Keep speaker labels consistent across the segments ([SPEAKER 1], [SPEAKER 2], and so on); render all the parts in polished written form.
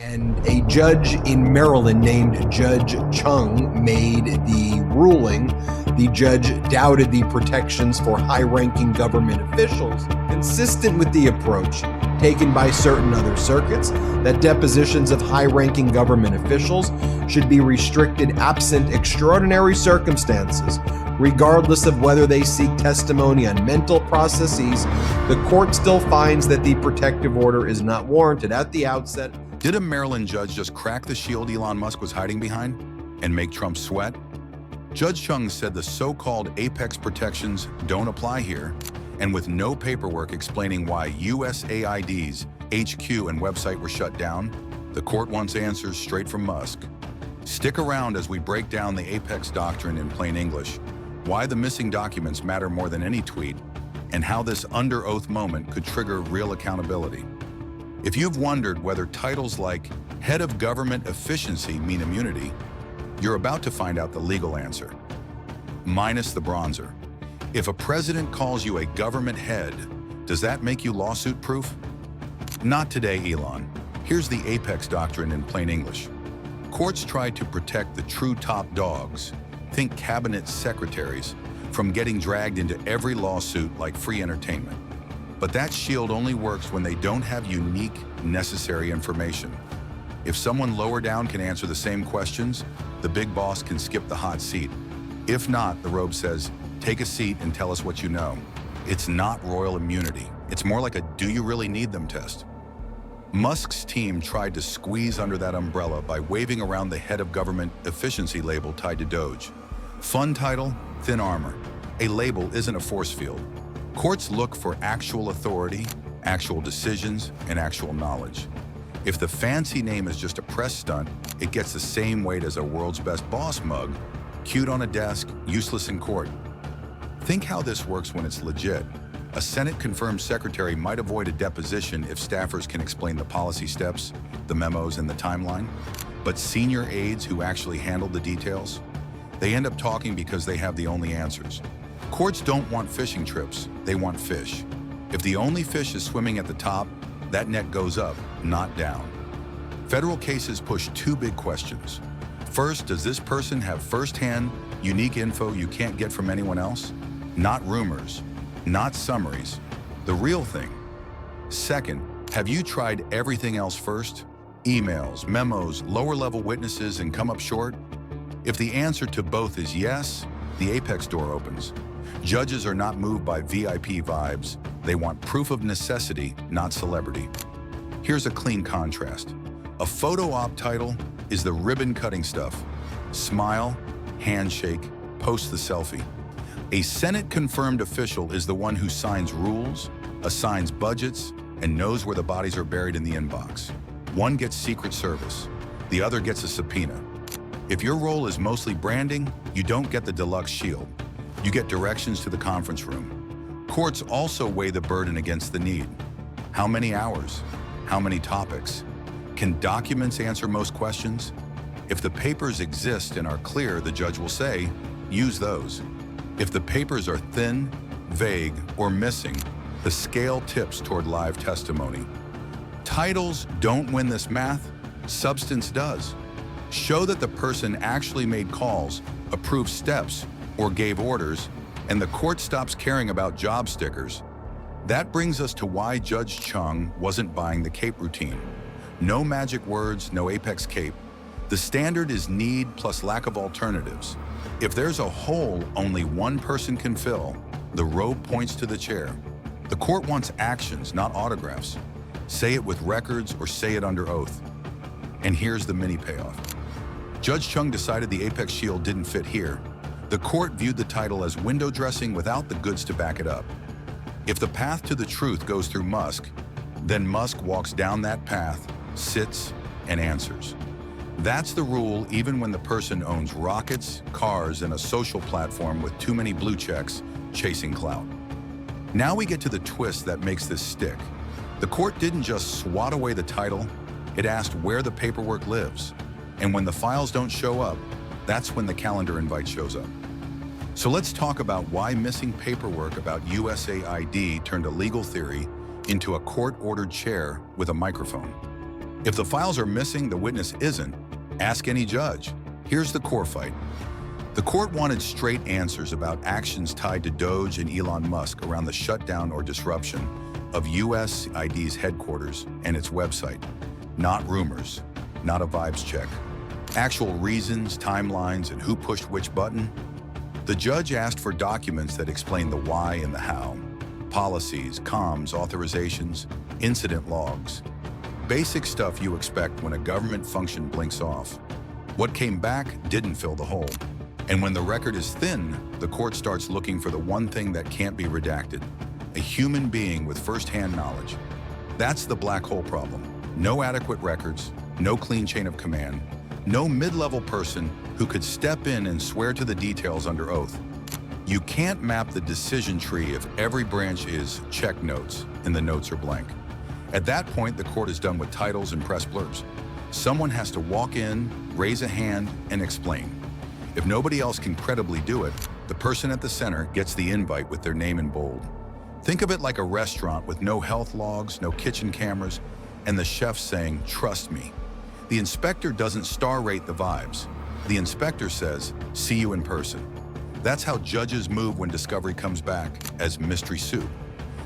[SPEAKER 1] And a judge in Maryland named Judge Chung made the ruling. The judge doubted the protections for high-ranking government officials, consistent with the approach taken by certain other circuits that depositions of high-ranking government officials should be restricted absent extraordinary circumstances, regardless of whether they seek testimony on mental processes. The court still finds that the protective order is not warranted at the outset.
[SPEAKER 2] Did a Maryland judge just crack the shield Elon Musk was hiding behind and make Trump sweat? Judge Chung said the so-called Apex protections don't apply here, and with no paperwork explaining why USAID's HQ and website were shut down, the court wants answers straight from Musk. Stick around as we break down the Apex Doctrine in plain English, why the missing documents matter more than any tweet, and how this under-oath moment could trigger real accountability. If you've wondered whether titles like Head of Government Efficiency mean immunity, you're about to find out the legal answer. Minus the bronzer. If a president calls you a government head, does that make you lawsuit-proof? Not today, Elon. Here's the Apex Doctrine in plain English. Courts try to protect the true top dogs, think cabinet secretaries, from getting dragged into every lawsuit like free entertainment. But that shield only works when they don't have unique, necessary information. If someone lower down can answer the same questions, the big boss can skip the hot seat. If not, the robe says, take a seat and tell us what you know. It's not royal immunity. It's more like a do you really need them test. Musk's team tried to squeeze under that umbrella by waving around the Head of Government Efficiency label tied to Doge. Fun title, thin armor. A label isn't a force field. Courts look for actual authority, actual decisions, and actual knowledge. If the fancy name is just a press stunt, it gets the same weight as a world's best boss mug, cute on a desk, useless in court. Think how this works when it's legit. A Senate-confirmed secretary might avoid a deposition if staffers can explain the policy steps, the memos, and the timeline. But senior aides who actually handle the details, they end up talking because they have the only answers. Courts don't want fishing trips, they want fish. If the only fish is swimming at the top, that net goes up, not down. Federal cases push two big questions. First, does this person have first-hand, unique info you can't get from anyone else? Not rumors, not summaries, the real thing. Second, have you tried everything else first? Emails, memos, lower-level witnesses, and come up short? If the answer to both is yes, the Apex door opens. Judges are not moved by VIP vibes. They want proof of necessity, not celebrity. Here's a clean contrast. A photo op title is the ribbon-cutting stuff. Smile, handshake, post the selfie. A Senate-confirmed official is the one who signs rules, assigns budgets, and knows where the bodies are buried in the inbox. One gets Secret Service, the other gets a subpoena. If your role is mostly branding, you don't get the deluxe shield. You get directions to the conference room. Courts also weigh the burden against the need. How many hours? How many topics? Can documents answer most questions? If the papers exist and are clear, the judge will say, use those. If the papers are thin, vague, or missing, the scale tips toward live testimony. Titles don't win this math, substance does. Show that the person actually made calls, approved steps, or gave orders, and the court stops caring about job stickers. That brings us to why Judge Chung wasn't buying the cape routine. No magic words, no Apex cape. The standard is need plus lack of alternatives. If there's a hole only one person can fill, the robe points to the chair. The court wants actions, not autographs. Say it with records or say it under oath. And here's the mini payoff. Judge Chung decided the Apex shield didn't fit here. The court viewed the title as window dressing without the goods to back it up. If the path to the truth goes through Musk, then Musk walks down that path, sits, and answers. That's the rule even when the person owns rockets, cars, and a social platform with too many blue checks chasing clout. Now we get to the twist that makes this stick. The court didn't just swat away the title, it asked where the paperwork lives. And when the files don't show up, that's when the calendar invite shows up. So let's talk about why missing paperwork about USAID turned a legal theory into a court-ordered chair with a microphone. If the files are missing, the witness isn't. Ask any judge. Here's the core fight. The court wanted straight answers about actions tied to Doge and Elon Musk around the shutdown or disruption of USAID's headquarters and its website. Not rumors, not a vibes check. Actual reasons, timelines, and who pushed which button. The judge asked for documents that explain the why and the how. Policies, comms, authorizations, incident logs. Basic stuff you expect when a government function blinks off. What came back didn't fill the hole. And when the record is thin, the court starts looking for the one thing that can't be redacted. A human being with first-hand knowledge. That's the black hole problem. No adequate records, no clean chain of command, no mid-level person who could step in and swear to the details under oath. You can't map the decision tree if every branch is check notes and the notes are blank. At that point, the court is done with titles and press blurbs. Someone has to walk in, raise a hand, and explain. If nobody else can credibly do it, the person at the center gets the invite with their name in bold. Think of it like a restaurant with no health logs, no kitchen cameras, and the chef saying, "Trust me." The inspector doesn't star rate the vibes. The inspector says, "See you in person." That's how judges move when discovery comes back as mystery soup.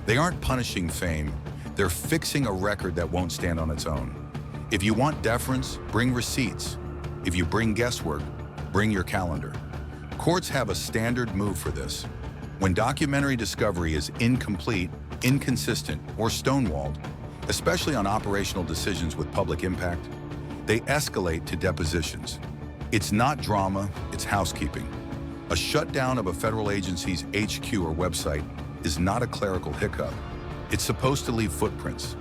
[SPEAKER 2] They aren't punishing fame, they're fixing a record that won't stand on its own. If you want deference, bring receipts. If you bring guesswork, bring your calendar. Courts have a standard move for this. When documentary discovery is incomplete, inconsistent, or stonewalled, especially on operational decisions with public impact, they escalate to depositions. It's not drama, it's housekeeping. A shutdown of a federal agency's HQ or website is not a clerical hiccup. It's supposed to leave footprints.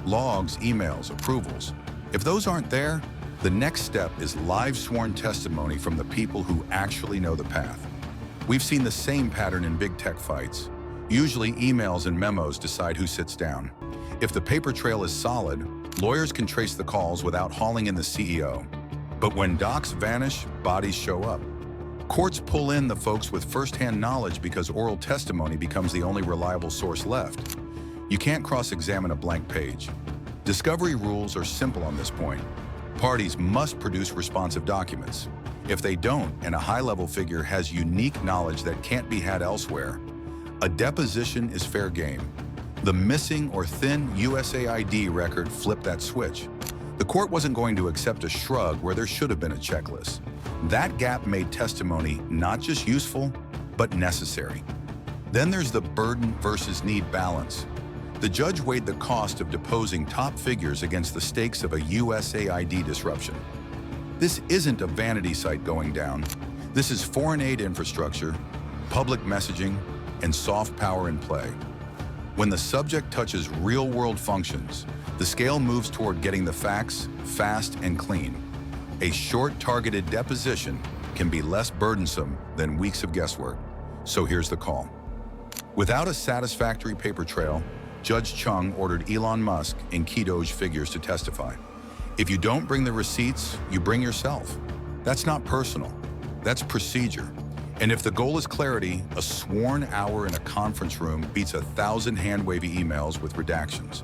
[SPEAKER 2] Logs, emails, approvals. If those aren't there, the next step is live sworn testimony from the people who actually know the path. We've seen the same pattern in big tech fights. Usually emails and memos decide who sits down. If the paper trail is solid, lawyers can trace the calls without hauling in the CEO. But when docs vanish, bodies show up. Courts pull in the folks with first-hand knowledge because oral testimony becomes the only reliable source left. You can't cross-examine a blank page. Discovery rules are simple on this point. Parties must produce responsive documents. If they don't, and a high-level figure has unique knowledge that can't be had elsewhere, a deposition is fair game. The missing or thin USAID record flipped that switch. The court wasn't going to accept a shrug where there should have been a checklist. That gap made testimony not just useful, but necessary. Then there's the burden versus need balance. The judge weighed the cost of deposing top figures against the stakes of a USAID disruption. This isn't a vanity site going down. This is foreign aid infrastructure, public messaging, and soft power in play. When the subject touches real-world functions, the scale moves toward getting the facts fast and clean. A short, targeted deposition can be less burdensome than weeks of guesswork. So here's the call. Without a satisfactory paper trail, Judge Chung ordered Elon Musk and key Doge figures to testify. If you don't bring the receipts, you bring yourself. That's not personal. That's procedure. And if the goal is clarity, a sworn hour in a conference room beats 1,000 hand-wavy emails with redactions.